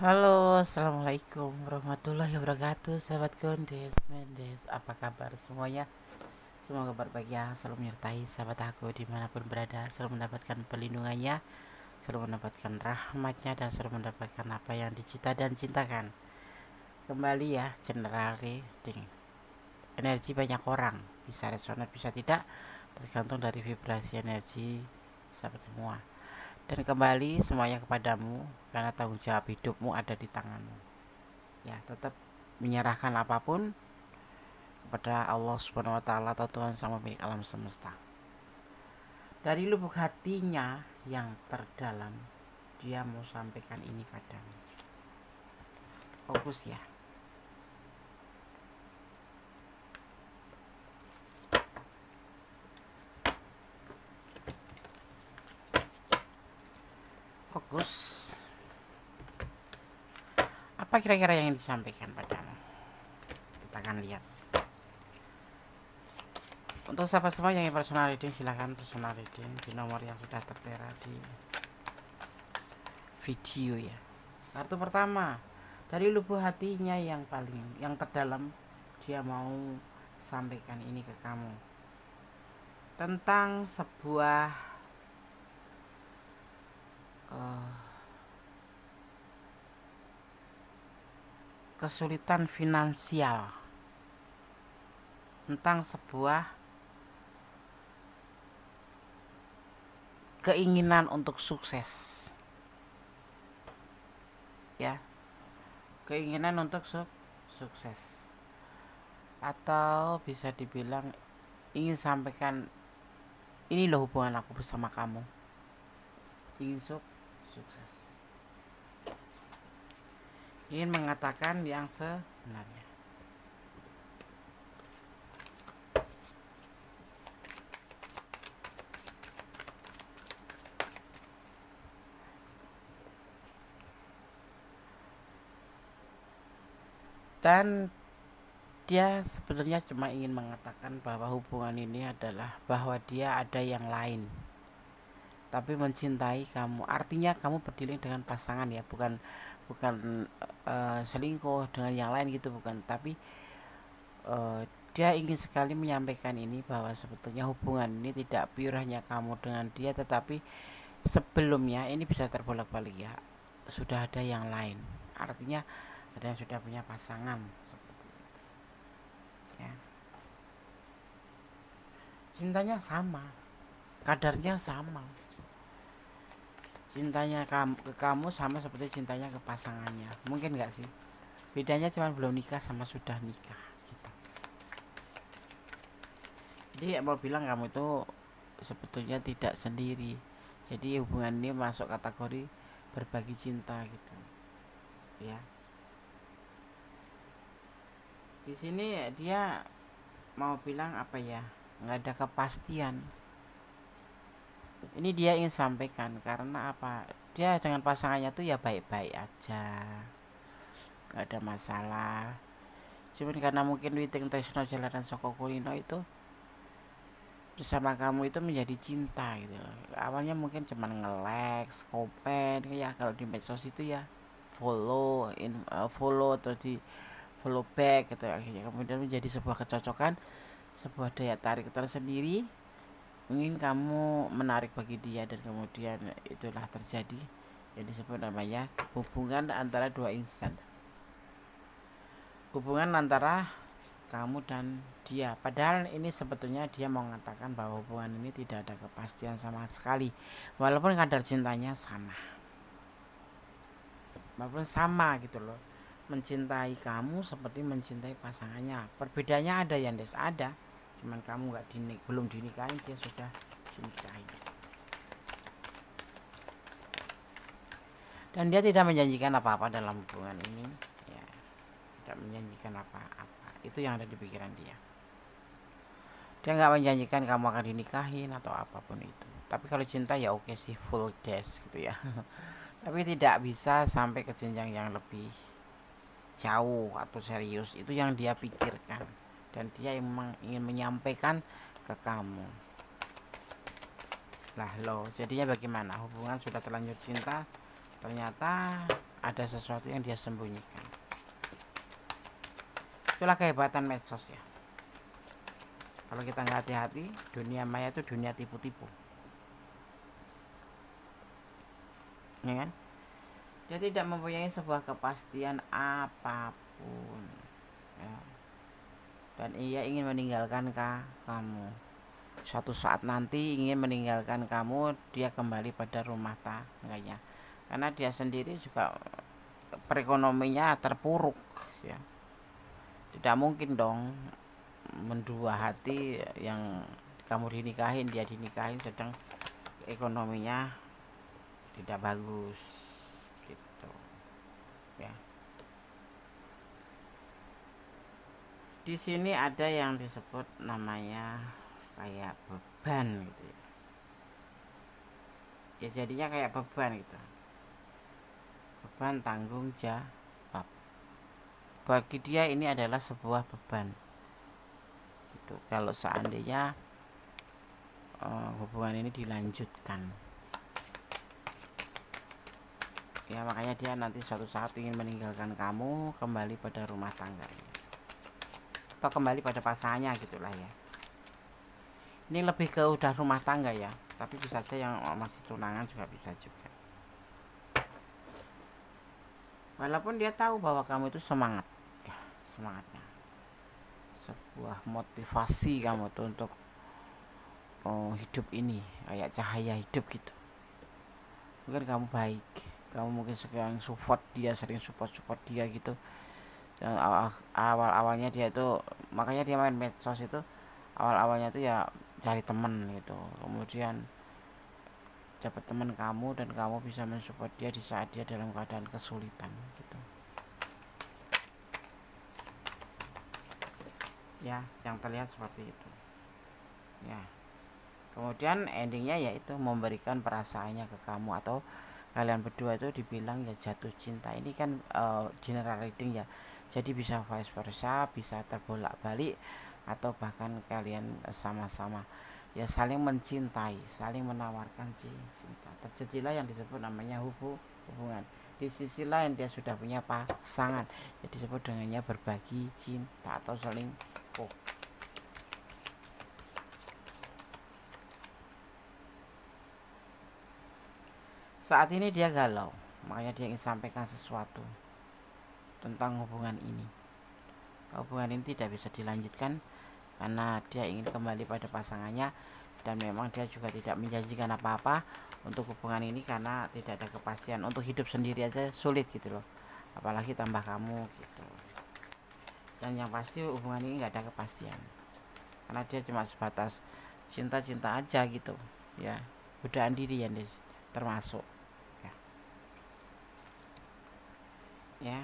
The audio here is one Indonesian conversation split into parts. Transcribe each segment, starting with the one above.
Halo, assalamualaikum warahmatullahi wabarakatuh. Sahabat Gondes, Mendes, apa kabar semuanya? Semoga berbahagia ya, selalu menyertai sahabat aku dimanapun berada, selalu mendapatkan perlindungannya, selalu mendapatkan rahmatnya, dan selalu mendapatkan apa yang dicita dan cintakan. Kembali ya, general reading. Energi banyak orang, bisa resonan, bisa tidak, tergantung dari vibrasi energi sahabat semua. Dan kembali semuanya kepadamu, karena tanggung jawab hidupmu ada di tanganmu. Ya, tetap menyerahkan apapun kepada Allah Subhanahu wa taala atau Tuhan Sang Pemilik alam semesta. Dari lubuk hatinya yang terdalam, dia mau sampaikan ini padamu. Fokus ya. Fokus. Apa kira-kira yang disampaikan padamu? Kita akan lihat. Untuk sahabat semua yang ingin personal reading, silahkan personal reading di nomor yang sudah tertera di video ya. Kartu pertama, dari lubuk hatinya yang terdalam, dia mau sampaikan ini ke kamu tentang sebuah kesulitan finansial, tentang sebuah keinginan untuk sukses ya, keinginan untuk sukses, atau bisa dibilang ingin sampaikan ini loh hubungan aku bersama kamu, ingin sukses, ingin mengatakan yang sebenarnya. Dan dia sebenarnya cuma ingin mengatakan bahwa hubungan ini adalah bahwa dia ada yang lain, tapi mencintai kamu. Artinya kamu berdiri dengan pasangan ya, bukan selingkuh dengan yang lain gitu, bukan. Tapi dia ingin sekali menyampaikan ini bahwa sebetulnya hubungan ini tidak pure hanya kamu dengan dia, tetapi sebelumnya ini bisa terbolak-balik ya, sudah ada yang lain. Artinya ada yang sudah punya pasangan seperti itu ya. Cintanya sama, kadarnya sama. Cintanya ke kamu sama seperti cintanya ke pasangannya. Mungkin gak sih? Bedanya cuma belum nikah sama sudah nikah gitu. Jadi mau bilang kamu itu sebetulnya tidak sendiri. Jadi hubungan ini masuk kategori berbagi cinta gitu ya. Di sini dia mau bilang apa ya, nggak ada kepastian. Ini dia ingin sampaikan karena apa, dia dengan pasangannya tuh ya baik-baik aja, nggak ada masalah. Cuman karena mungkin Witing Tresno Jalanan Soko Kulino itu bersama kamu itu menjadi cinta gitu. Awalnya mungkin cuman nge-like, komen ya, kalau di medsos itu ya follow atau di follow back gitu, akhirnya kemudian menjadi sebuah kecocokan, sebuah daya tarik tersendiri, ingin kamu menarik bagi dia, dan kemudian itulah terjadi yang disebut namanya hubungan antara dua insan, hubungan antara kamu dan dia. Padahal ini sebetulnya dia mau mengatakan bahwa hubungan ini tidak ada kepastian sama sekali, walaupun kadar cintanya sama, walaupun sama gitu loh, mencintai kamu seperti mencintai pasangannya. Perbedaannya ada yang ada, cuman kamu belum dinikahin, dia sudah dinikahin. Dan dia tidak menjanjikan apa-apa dalam hubungan ini ya, tidak menjanjikan apa-apa. Itu yang ada di pikiran dia. Dia nggak menjanjikan kamu akan dinikahin atau apapun itu. Tapi kalau cinta ya oke sih, full dash gitu ya. Tapi tidak bisa sampai ke jenjang yang lebih jauh atau serius. Itu yang dia pikirkan, dan dia memang ingin menyampaikan ke kamu. Lah lo, jadinya bagaimana? Hubungan sudah terlanjur cinta, ternyata ada sesuatu yang dia sembunyikan. Itulah kehebatan medsos ya. Kalau kita nggak hati-hati, dunia maya itu dunia tipu-tipu, ya kan? Dia tidak mempunyai sebuah kepastian apapun, ya. Dan ia ingin meninggalkan kamu. Suatu saat nanti ingin meninggalkan kamu, dia kembali pada rumah tangganya, karena dia sendiri juga perekonomiannya terpuruk, ya. Tidak mungkin dong mendua hati, yang kamu dinikahin, dia dinikahin, sedang ekonominya tidak bagus gitu ya. Di sini ada yang disebut namanya kayak beban gitu ya. Ya jadinya kayak beban gitu, beban tanggung jawab. Bagi dia ini adalah sebuah beban gitu, kalau seandainya hubungan ini dilanjutkan, ya. Makanya dia nanti suatu saat ingin meninggalkan kamu, kembali pada rumah tangganya atau kembali pada pasangannya gitulah ya. Ini lebih ke udah rumah tangga ya, tapi bisa saja yang masih tunangan juga bisa juga. Walaupun dia tahu bahwa kamu itu semangat ya, semangatnya sebuah motivasi kamu tuh untuk hidup ini kayak cahaya hidup gitu. Mungkin kamu baik, kamu mungkin sering support dia gitu. Dan awalnya dia itu, makanya dia main medsos itu, awalnya itu ya cari temen gitu, kemudian dapat teman kamu dan kamu bisa mensupport dia di saat dia dalam keadaan kesulitan gitu ya, yang terlihat seperti itu ya. Kemudian endingnya yaitu memberikan perasaannya ke kamu, atau kalian berdua itu dibilang ya jatuh cinta. Ini kan general reading ya, jadi bisa vice versa, bisa terbolak balik, atau bahkan kalian sama-sama ya saling mencintai, saling menawarkan cinta. Terjadilah yang disebut namanya hubungan. Di sisi lain dia sudah punya pasangan, ya disebut dengannya berbagi cinta atau selingkuh. Saat ini dia galau, makanya dia ingin sampaikan sesuatu tentang hubungan ini. Hubungan ini tidak bisa dilanjutkan karena dia ingin kembali pada pasangannya, dan memang dia juga tidak menjanjikan apa-apa untuk hubungan ini karena tidak ada kepastian. Untuk hidup sendiri aja sulit gitu loh, apalagi tambah kamu gitu. Dan yang pasti hubungan ini nggak ada kepastian, karena dia cuma sebatas cinta-cinta aja gitu ya, godaan diri yang termasuk ya.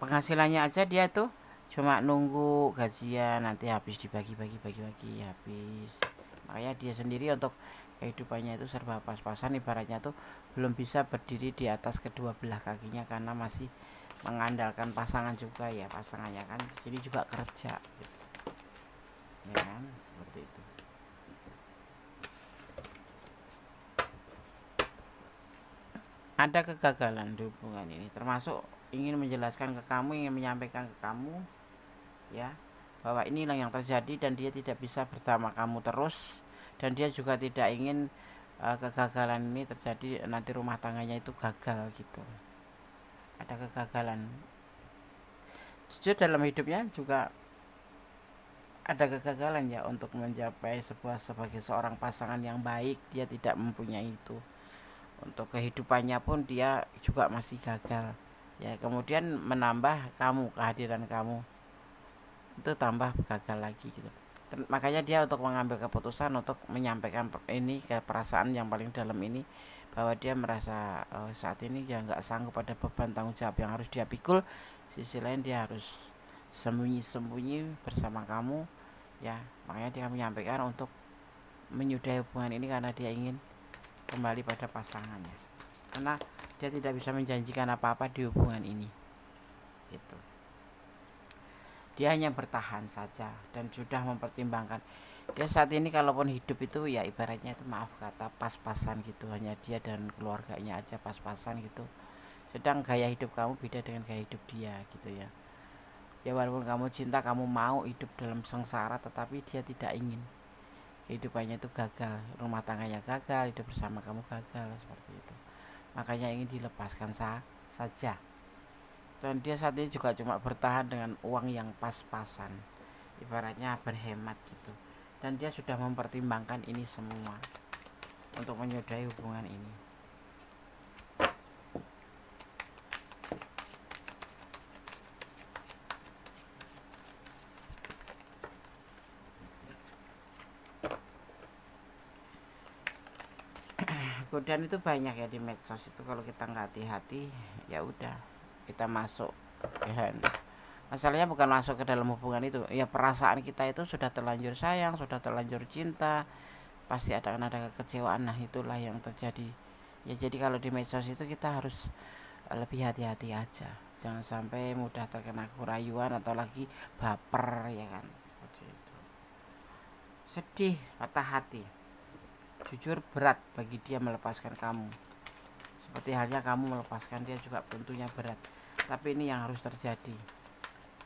Penghasilannya aja dia tuh cuma nunggu gajian nanti habis dibagi-bagi habis. Makanya dia sendiri untuk kehidupannya itu serba pas-pasan, ibaratnya tuh belum bisa berdiri di atas kedua belah kakinya karena masih mengandalkan pasangan juga ya. Pasangannya kan di sini juga kerja gitu. Ya kan, seperti itu. Ada kegagalan di hubungan ini, termasuk ingin menjelaskan ke kamu, ingin menyampaikan ke kamu ya, bahwa inilah yang terjadi dan dia tidak bisa bersama kamu terus, dan dia juga tidak ingin kegagalan ini terjadi nanti rumah tangganya itu gagal gitu. Ada kegagalan, jujur dalam hidupnya juga ada kegagalan ya, untuk mencapai sebagai seorang pasangan yang baik dia tidak mempunyai itu. Untuk kehidupannya pun dia juga masih gagal ya. Kemudian menambah kamu, kehadiran kamu itu tambah gagal lagi gitu. Makanya dia untuk mengambil keputusan untuk menyampaikan ini ke perasaan yang paling dalam ini, bahwa dia merasa saat ini dia nggak sanggup pada beban tanggung jawab yang harus dia pikul. Sisi lain dia harus sembunyi-sembunyi bersama kamu ya. Makanya dia menyampaikan untuk menyudahi hubungan ini karena dia ingin kembali pada pasangannya, karena dia tidak bisa menjanjikan apa-apa di hubungan ini gitu. Dia hanya bertahan saja dan sudah mempertimbangkan Dia saat ini kalaupun hidup itu ya ibaratnya itu maaf kata pas-pasan gitu, hanya dia dan keluarganya aja pas-pasan gitu. Sedang gaya hidup kamu beda dengan gaya hidup dia gitu ya. Ya walaupun kamu cinta, kamu mau hidup dalam sengsara, tetapi dia tidak ingin. Kehidupannya itu gagal, rumah tangganya gagal, hidup bersama kamu gagal seperti itu. Makanya ingin dilepaskan saja. Dan dia saat ini juga cuma bertahan dengan uang yang pas-pasan, ibaratnya berhemat gitu. Dan dia sudah mempertimbangkan ini semua untuk menyudahi hubungan ini. Godaan itu banyak ya di medsos itu, kalau kita nggak hati-hati ya udah kita masuk ya. Masalahnya bukan masuk ke dalam hubungan itu, ya perasaan kita itu sudah terlanjur sayang, sudah terlanjur cinta, pasti ada kekecewaan. Nah itulah yang terjadi ya. Jadi kalau di medsos itu kita harus lebih hati-hati aja, jangan sampai mudah terkena kerayuan atau lagi baper ya kan. Seperti itu. Sedih, patah hati, jujur berat bagi dia melepaskan kamu, seperti halnya kamu melepaskan dia juga tentunya berat. Tapi ini yang harus terjadi,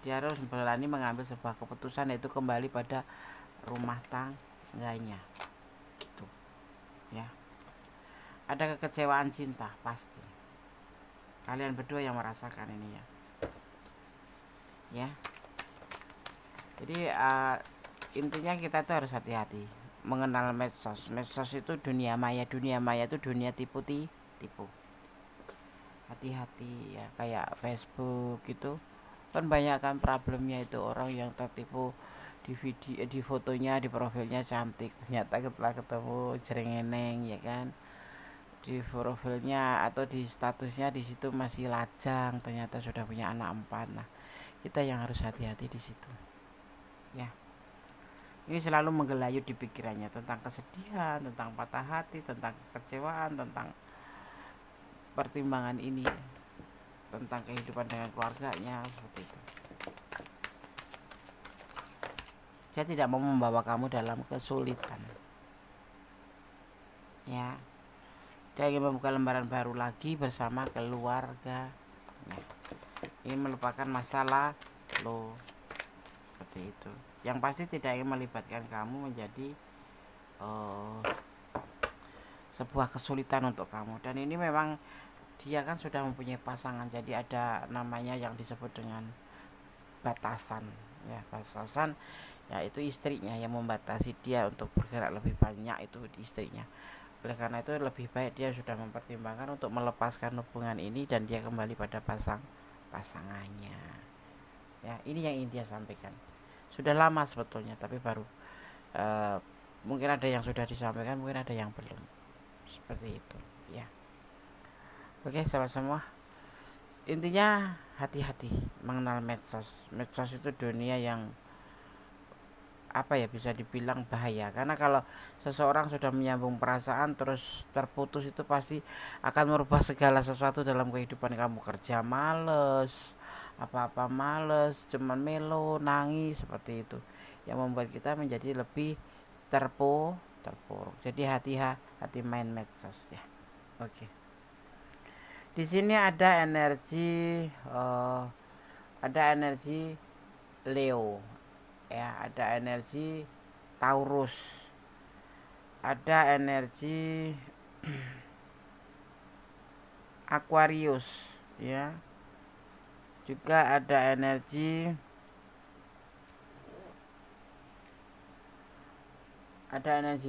dia harus berani mengambil sebuah keputusan, yaitu kembali pada rumah tangganya gitu ya. Ada kekecewaan cinta pasti, kalian berdua yang merasakan ini ya. Jadi intinya kita tuh harus hati-hati mengenal medsos. Medsos itu dunia maya itu dunia tipu. Hati-hati ya, kayak Facebook gitu kan banyak kan problemnya itu, orang yang tertipu di video, di fotonya, di profilnya cantik, ternyata setelah ketemu jerengeneng ya kan. Di profilnya atau di statusnya di situ masih lajang, ternyata sudah punya anak 4. Nah kita yang harus hati-hati di situ ya. Ini selalu menggelayut di pikirannya tentang kesedihan, tentang patah hati, tentang kekecewaan, tentang pertimbangan ini, tentang kehidupan dengan keluarganya seperti itu. Dia tidak mau membawa kamu dalam kesulitan ya. Dia ingin membuka lembaran baru lagi bersama keluarga. Ingin melupakan masalah lo seperti itu. Yang pasti tidak ingin melibatkan kamu menjadi sebuah kesulitan untuk kamu. Dan ini memang dia kan sudah mempunyai pasangan, jadi ada namanya yang disebut dengan batasan ya. Batasan yaitu istrinya yang membatasi dia untuk bergerak lebih banyak, itu istrinya. Oleh karena itu lebih baik dia sudah mempertimbangkan untuk melepaskan hubungan ini dan dia kembali pada pasangannya ya. Ini yang ingin dia sampaikan. Sudah lama sebetulnya, tapi baru mungkin ada yang sudah disampaikan, mungkin ada yang belum, seperti itu ya. Oke sahabat semua, intinya hati-hati mengenal medsos. Medsos itu dunia yang apa ya, bisa dibilang bahaya, karena kalau seseorang sudah menyambung perasaan terus terputus, itu pasti akan merubah segala sesuatu dalam kehidupan kamu. Kerja males, apa-apa males, cuman melo, nangis, seperti itu yang membuat kita menjadi lebih terpuruk. Jadi hati-hati main medsos ya. Oke. Di sini ada energi Leo ya, ada energi Taurus, ada energi Aquarius ya, juga ada energi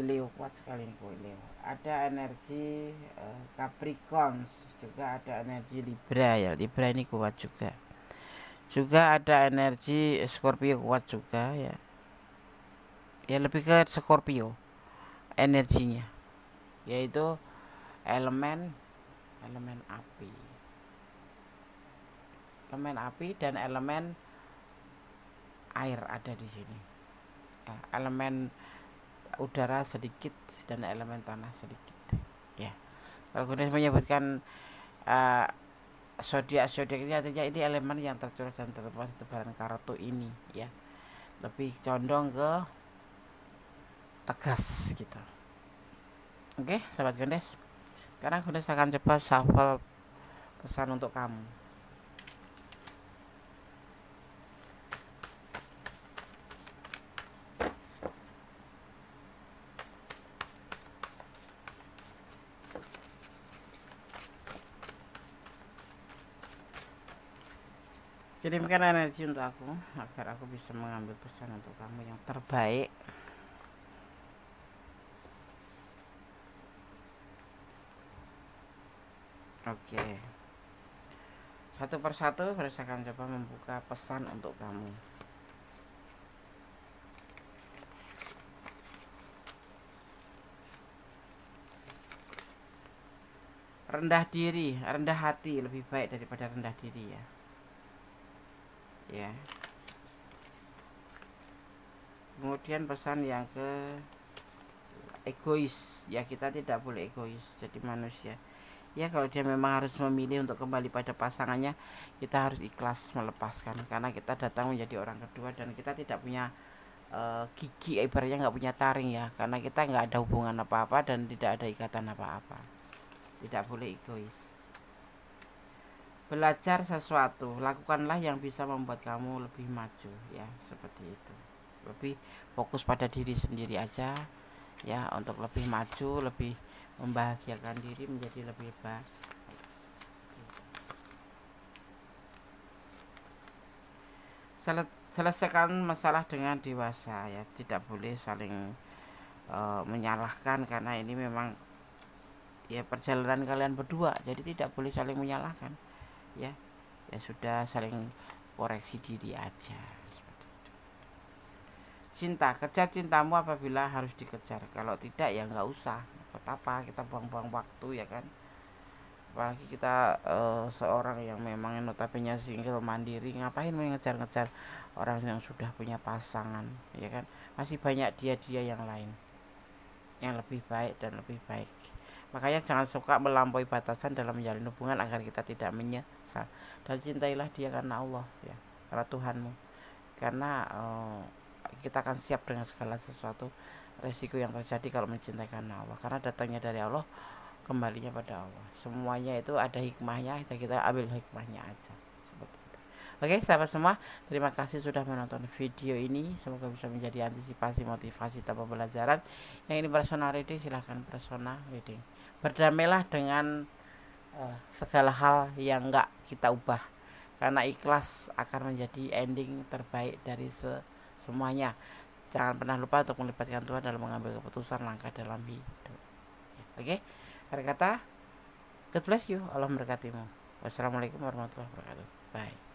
Leo, kuat sekali nih Leo. Ada energi Capricorn, juga ada energi Libra ya. Libra ini kuat juga. Juga ada energi Scorpio, kuat juga ya. Ya lebih ke Scorpio energinya, yaitu elemen api. Elemen api dan elemen air ada di sini. Ya, elemen udara sedikit dan elemen tanah sedikit ya. Kalau kemudian menyebutkan zodiak ini, artinya ini elemen yang tercurah dan terlepas di tebaran kartu ini ya, lebih condong ke tegas gitu. Oke, sahabat Gondes. Sekarang Gondes akan coba shuffle pesan untuk kamu. Kirimkan energi untuk aku agar aku bisa mengambil pesan untuk kamu yang terbaik. Oke. Satu persatu saya akan coba membuka pesan untuk kamu. Rendah diri, rendah hati lebih baik daripada rendah diri ya. Ya. Kemudian pesan yang ke egois, ya kita tidak boleh egois jadi manusia. Ya kalau dia memang harus memilih untuk kembali pada pasangannya, kita harus ikhlas melepaskan karena kita datang menjadi orang kedua dan kita tidak punya gigi, ibaratnya nggak punya taring ya, karena kita nggak ada hubungan apa-apa dan tidak ada ikatan apa-apa. Tidak boleh egois. Belajar sesuatu, lakukanlah yang bisa membuat kamu lebih maju ya, seperti itu. Lebih fokus pada diri sendiri aja ya, untuk lebih maju, lebih membahagiakan diri menjadi lebih baik. Selesaikan masalah dengan dewasa ya, tidak boleh saling menyalahkan karena ini memang ya perjalanan kalian berdua, jadi tidak boleh saling menyalahkan ya. Ya sudah, saling koreksi diri aja seperti itu. Cinta, kejar cintamu apabila harus dikejar, kalau tidak ya nggak usah. Buat apa kita buang-buang waktu ya kan. Apalagi kita seorang yang memang notabene single mandiri, ngapain mengejar-ngejar orang yang sudah punya pasangan ya kan. Masih banyak dia yang lain yang lebih baik dan lebih baik. Makanya jangan suka melampaui batasan dalam menjalin hubungan agar kita tidak menyesal. Dan cintailah dia karena Allah ya, karena Tuhanmu. Karena kita akan siap dengan segala sesuatu resiko yang terjadi kalau mencintai karena Allah. Karena datangnya dari Allah, kembalinya pada Allah. Semuanya itu ada hikmahnya, kita ambil hikmahnya aja. Seperti itu. Oke sahabat semua, terima kasih sudah menonton video ini. Semoga bisa menjadi antisipasi, motivasi, tanpa pembelajaran. Yang ini personal reading, silahkan personal reading. Berdamailah dengan segala hal yang enggak kita ubah, karena ikhlas akan menjadi ending terbaik dari semuanya. Jangan pernah lupa untuk melibatkan Tuhan dalam mengambil keputusan langkah dalam hidup. Oke, akhir kata, God bless you, Allah memberkatimu. Wassalamualaikum warahmatullahi wabarakatuh. Bye.